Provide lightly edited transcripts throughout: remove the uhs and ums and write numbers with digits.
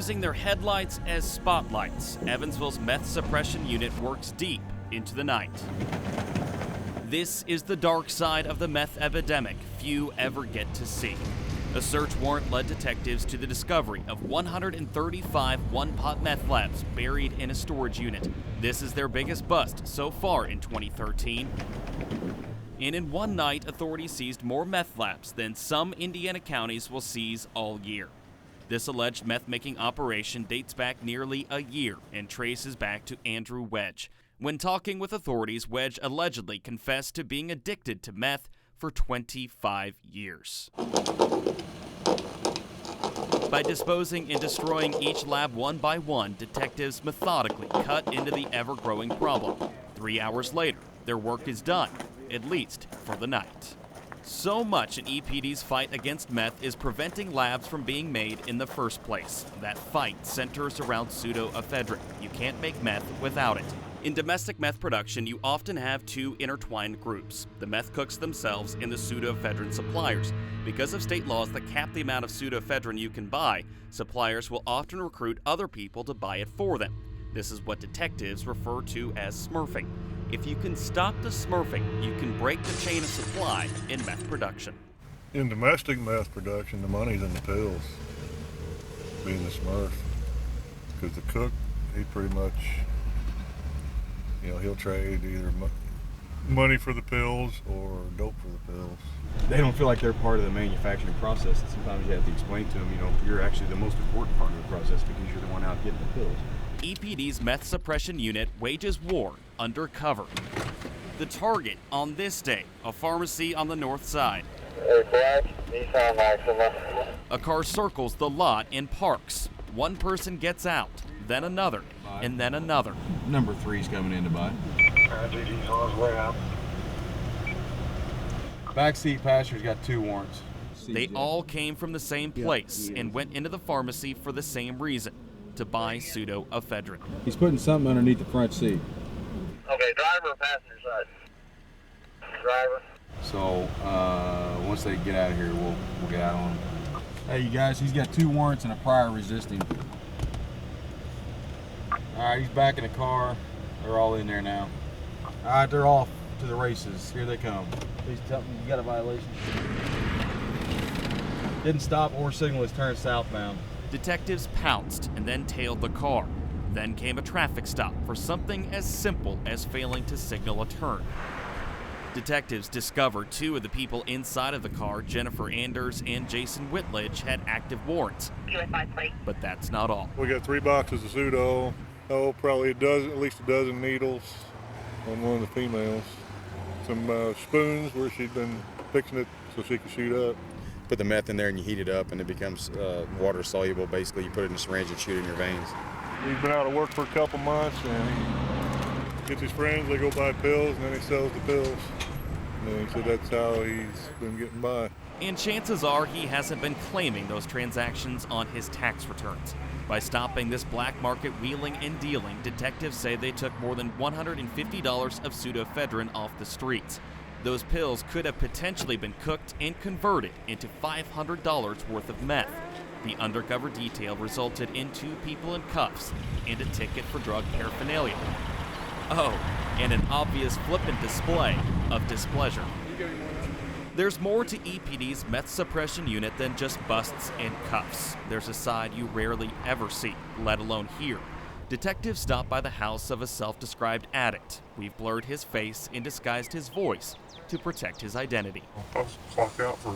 Using their headlights as spotlights, Evansville's meth suppression unit works deep into the night. This is the dark side of the meth epidemic few ever get to see. A search warrant led detectives to the discovery of 135 one-pot meth labs buried in a storage unit. This is their biggest bust so far in 2013. And in one night, authorities seized more meth labs than some Indiana counties will seize all year. This alleged meth-making operation dates back nearly a year and traces back to Andrew Wedge. When talking with authorities, Wedge allegedly confessed to being addicted to meth for 25 years. By disposing and destroying each lab one by one, detectives methodically cut into the ever-growing problem. 3 hours later, their work is done, at least for the night. So much in EPD's fight against meth is preventing labs from being made in the first place. That fight centers around pseudoephedrine. You can't make meth without it. In domestic meth production, you often have two intertwined groups, the meth cooks themselves and the pseudoephedrine suppliers. Because of state laws that cap the amount of pseudoephedrine you can buy, suppliers will often recruit other people to buy it for them. This is what detectives refer to as smurfing. If you can stop the smurfing, you can break the chain of supply in meth production. In domestic meth production, the money's in the pills, being the smurf. Because the cook, he pretty much, he'll trade either money for the pills or dope for the pills. They don't feel like they're part of the manufacturing process, and sometimes you have to explain to them, you're actually the most important part of the process because you're the one out getting the pills. EPD's meth suppression unit wages war undercover. The target on this day, a pharmacy on the north side. A car circles the lot and parks. One person gets out, then another, and then another. Number 3's coming in to buy. Backseat passenger's got 2 warrants. They all came from the same place and went into the pharmacy for the same reason, to buy pseudoephedrine. He's putting something underneath the front seat. Okay, driver or passenger side? Driver. So once they get out of here, we'll get out on him. Hey, you guys, he's got 2 warrants and a prior resisting. All right, he's back in the car. They're all in there now. All right, they're off to the races. Here they come. Please tell me you got a violation. Didn't stop or signal his turn southbound. Detectives pounced and then tailed the car. Then came a traffic stop for something as simple as failing to signal a turn. Detectives discovered 2 of the people inside of the car, Jennifer Anders and Jason Whitledge, had active warrants. But that's not all. We got 3 boxes of pseudo, probably at least a dozen needles on one of the females. Some spoons where she'd been fixing it so she could shoot up. Put the meth in there and you heat it up and it becomes water soluble. Basically, you put it in a syringe and shoot it in your veins. He's been out of work for a couple months and he gets his friends, they go buy pills and then he sells the pills. And he said that's how he's been getting by. And chances are he hasn't been claiming those transactions on his tax returns. By stopping this black market wheeling and dealing, detectives say they took more than $150 of pseudoephedrine off the streets. Those pills could have potentially been cooked and converted into $500 worth of meth. The undercover detail resulted in 2 people in cuffs and a ticket for drug paraphernalia. Oh, and an obvious flippant display of displeasure. There's more to EPD's meth suppression unit than just busts and cuffs. There's a side you rarely ever see, let alone hear. Detectives stopped by the house of a self-described addict. We've blurred his face and disguised his voice to protect his identity. I was clocked out for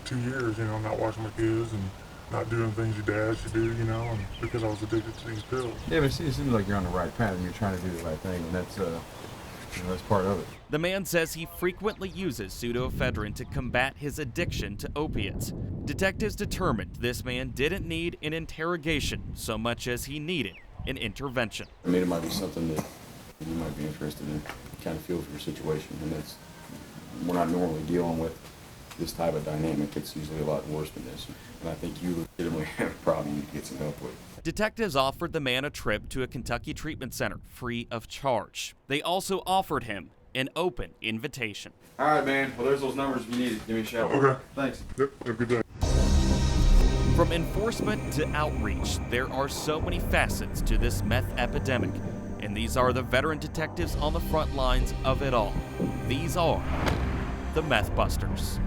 2 years, not watching my kids and not doing things your dad should do, and because I was addicted to these pills. Yeah, but it seems like you're on the right path and you're trying to do the right thing, and that's part of it. The man says he frequently uses pseudoephedrine to combat his addiction to opiates. Detectives determined this man didn't need an interrogation so much as he needed an intervention. I mean, it might be something that you might be interested in, kind of feel for your situation, and we're not normally dealing with this type of dynamic. It's usually a lot worse than this, and I think you legitimately have a problem you need to get some help with. Detectives offered the man a trip to a Kentucky treatment center free of charge. They also offered him an open invitation. All right, man. Well, there's those numbers if you need it. Give me a shout. Okay. Thanks. Yep, have a good day. From enforcement to outreach, there are so many facets to this meth epidemic, and these are the veteran detectives on the front lines of it all. These are the Methbusters.